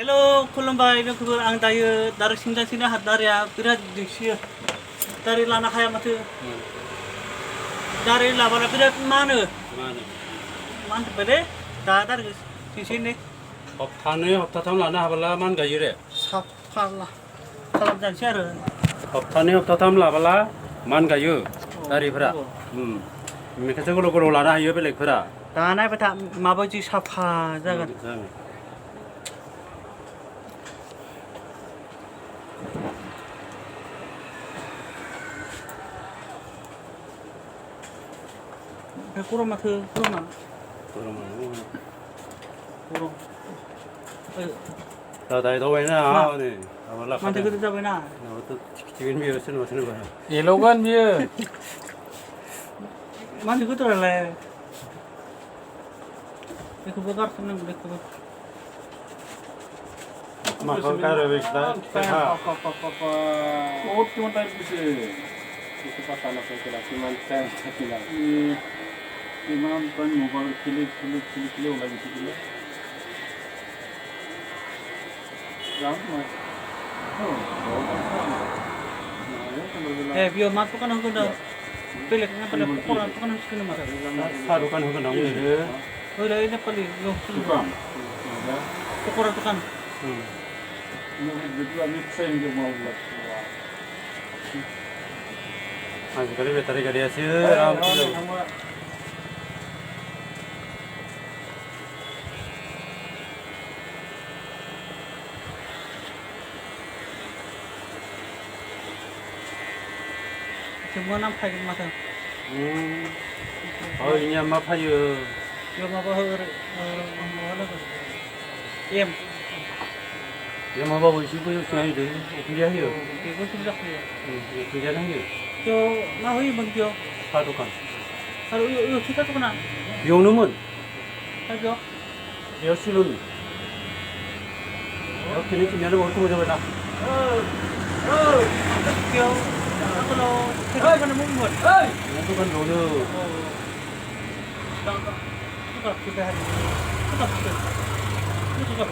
Hello, खुलुमबाय लोगोफोर आं दायो दारि सिंजासिनो दारिया बिराद दिंसियो दारि लानो हाया माथो दारि लाबाला बिराद मानो मानोबाय दा दारि दिंसिने हप्तानै हप्ताथाम लानो हाबोला मान गायो रे साफाला खालामजानोसै आरो हप्तानै हप्ताथाम लाबोला मान गायो दारिफोरा मेखासे गोलाव गोलाव लानो हायो बेलेगफोरा दा नायबाय था माबायदि साफा जागोन गरम माथो गरमा गरम दा दायदावबायना नै माबा माथो गोदो जाबायना थिगैनो बियो सोरबा सोरबा एल'गोन बियो माथो गोदोरालाय बेखौबो गारथारनांगौ बेखौबो माखौ गारो बेखौ बहुत cuma tayo kasi itu pasal apa kita cuma tayo kita imam kan mobile kili lagi tu kili jangan mas biar mak kan aku dah pelek kan pada koran kan harus kena mas sarukan hukum dong ini oh dah ini paling yo koran tu kan itu kami train je mau buat आजिखालि बेटारि गारियासो semua nampak macam oh ini apa payu yo apa em yang apa boleh sih boleh sih itu dia hiu itu sudah hiu dia dah hiu yo nah hiu bang yo sarukan kalau yo kita tu kena yang numun ayo dia silun yo kini kini ada waktu macam mana yo kalau kita kena mumut itu kan dulu kita kita hari kita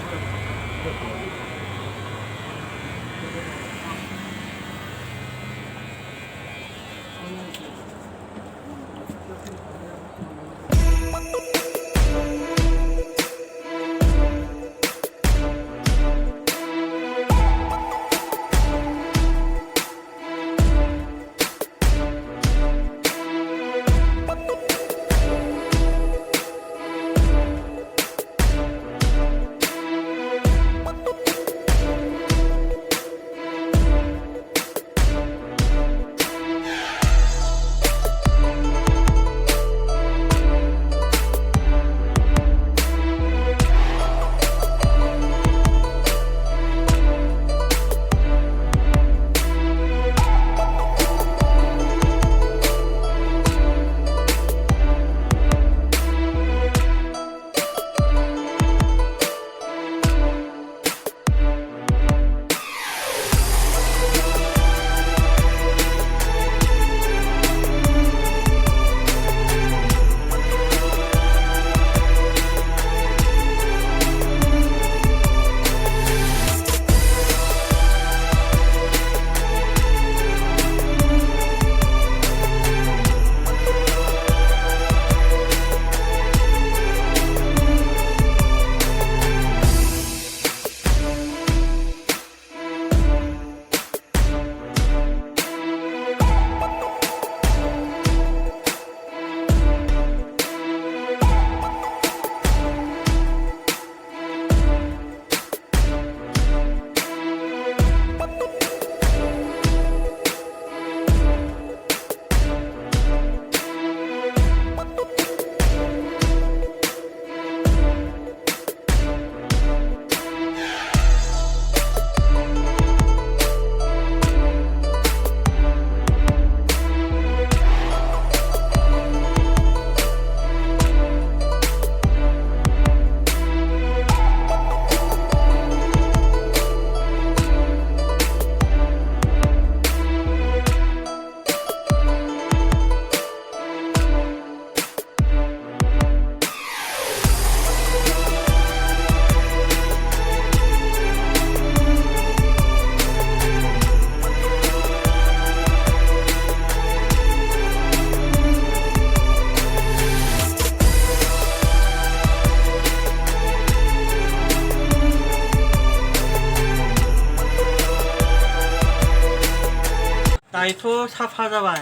दायोथ' साफा जाबाय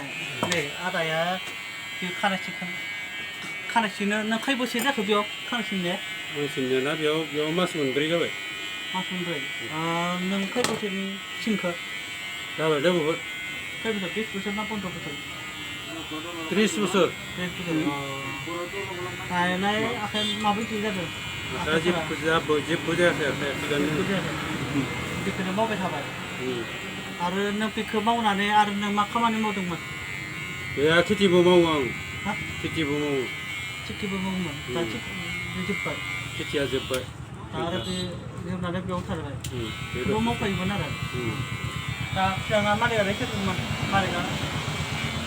नै आदाया बे खानाय सिनो नों खै बोसोर जाखो बेयाव खानाय सिननाया आं सिननाया बेयाव मास मोनब्रै जाबाय मास मोनब्रै नों खै बोसोरनि सिनखो जाबाय दे बहुद खै बोसोर 20 बोसोर ना 15 बोसोर 30 बोसोर गायनाय आखाइ माबायदि जादों आखाइया जेबो जायाखै थिगानो बेखौनो मावबाय थाबाय आरो नों बेखौ मावनानै आरो नों मा खामानि मावदोंमोन बे खेथिबो मावो आं हा खेथिबो मावो खेथिबो मावोमोन दा जोब्बाय खेथिया जोब्बाय आरो बे जोबनानै बेयाव थाबाय बेखौ मावफायोमोन आरो दा सिगाङा मालिकआलाय सोरमोन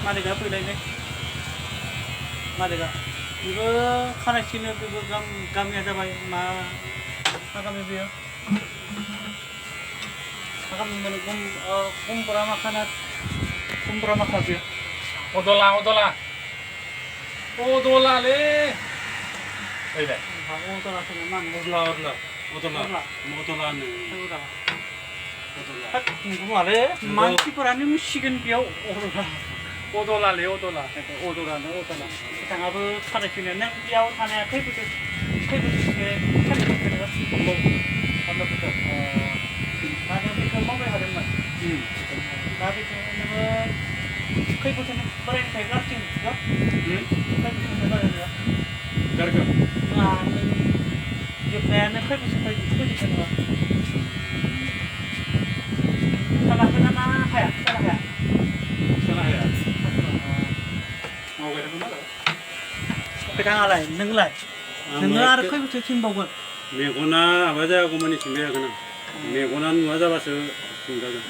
मालिकआ फैलायनो मालिकआ बेबो खानाय सिनो बेबो गामिया जाबाय मा गामि बेयो गामिमोन गमबरा माखा बेयो अदलालै फैबाय अदलासो मा होनो मानसिफोरानो मिथिगोन बेयाव अदलालै बिथाङाबो खानाय सिनो नों बेयाव थानाया खै बोसोर खानाय सिनो 15 बोसोर दा नों बेखौ मावबाय थादोंमोन दा बेखौ नोङो खै बोसोरनि बोरायनिफ्राय गारसिन खै बोसोरनिफ्राय बारायनाया गारखो नङा नों जोबनायानो खै बोसोरनिफ्राय फोजोबखो नोङो सानाखोना ना हाया मावबाय थागोन आरो बिथाङालाय नोंलाय नोङो आरो खै बोसोर सिनबावगोन मेगना माबा जायागौमानि सिनबाय थागोन आं मेगना नुवा जाबासो सिनजागोन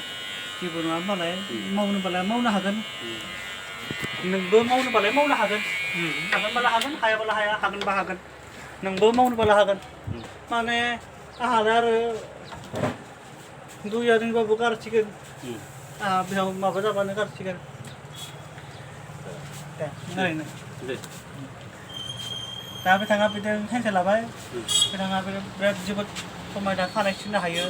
जेबो नङा होनबालाय मावनोबालाय मावनो हागोन नोंबो मावनोबालाय मावनो हागोन हागोनबालाय हागोन हायाबालाय हाया हागोनबा हागोन नोंबो मावनोबालाय हागोन माने आंहालाय आरो दुइयाजोंबाबो गारसिगोन आंहा बेयाव माबा जाबानो गारसिगोन दे ओरैनो दा बिथाङा बिदों हेन्सेल लाबाय बिथाङा बिराद जोबोद समायना खानाय सिननो हायो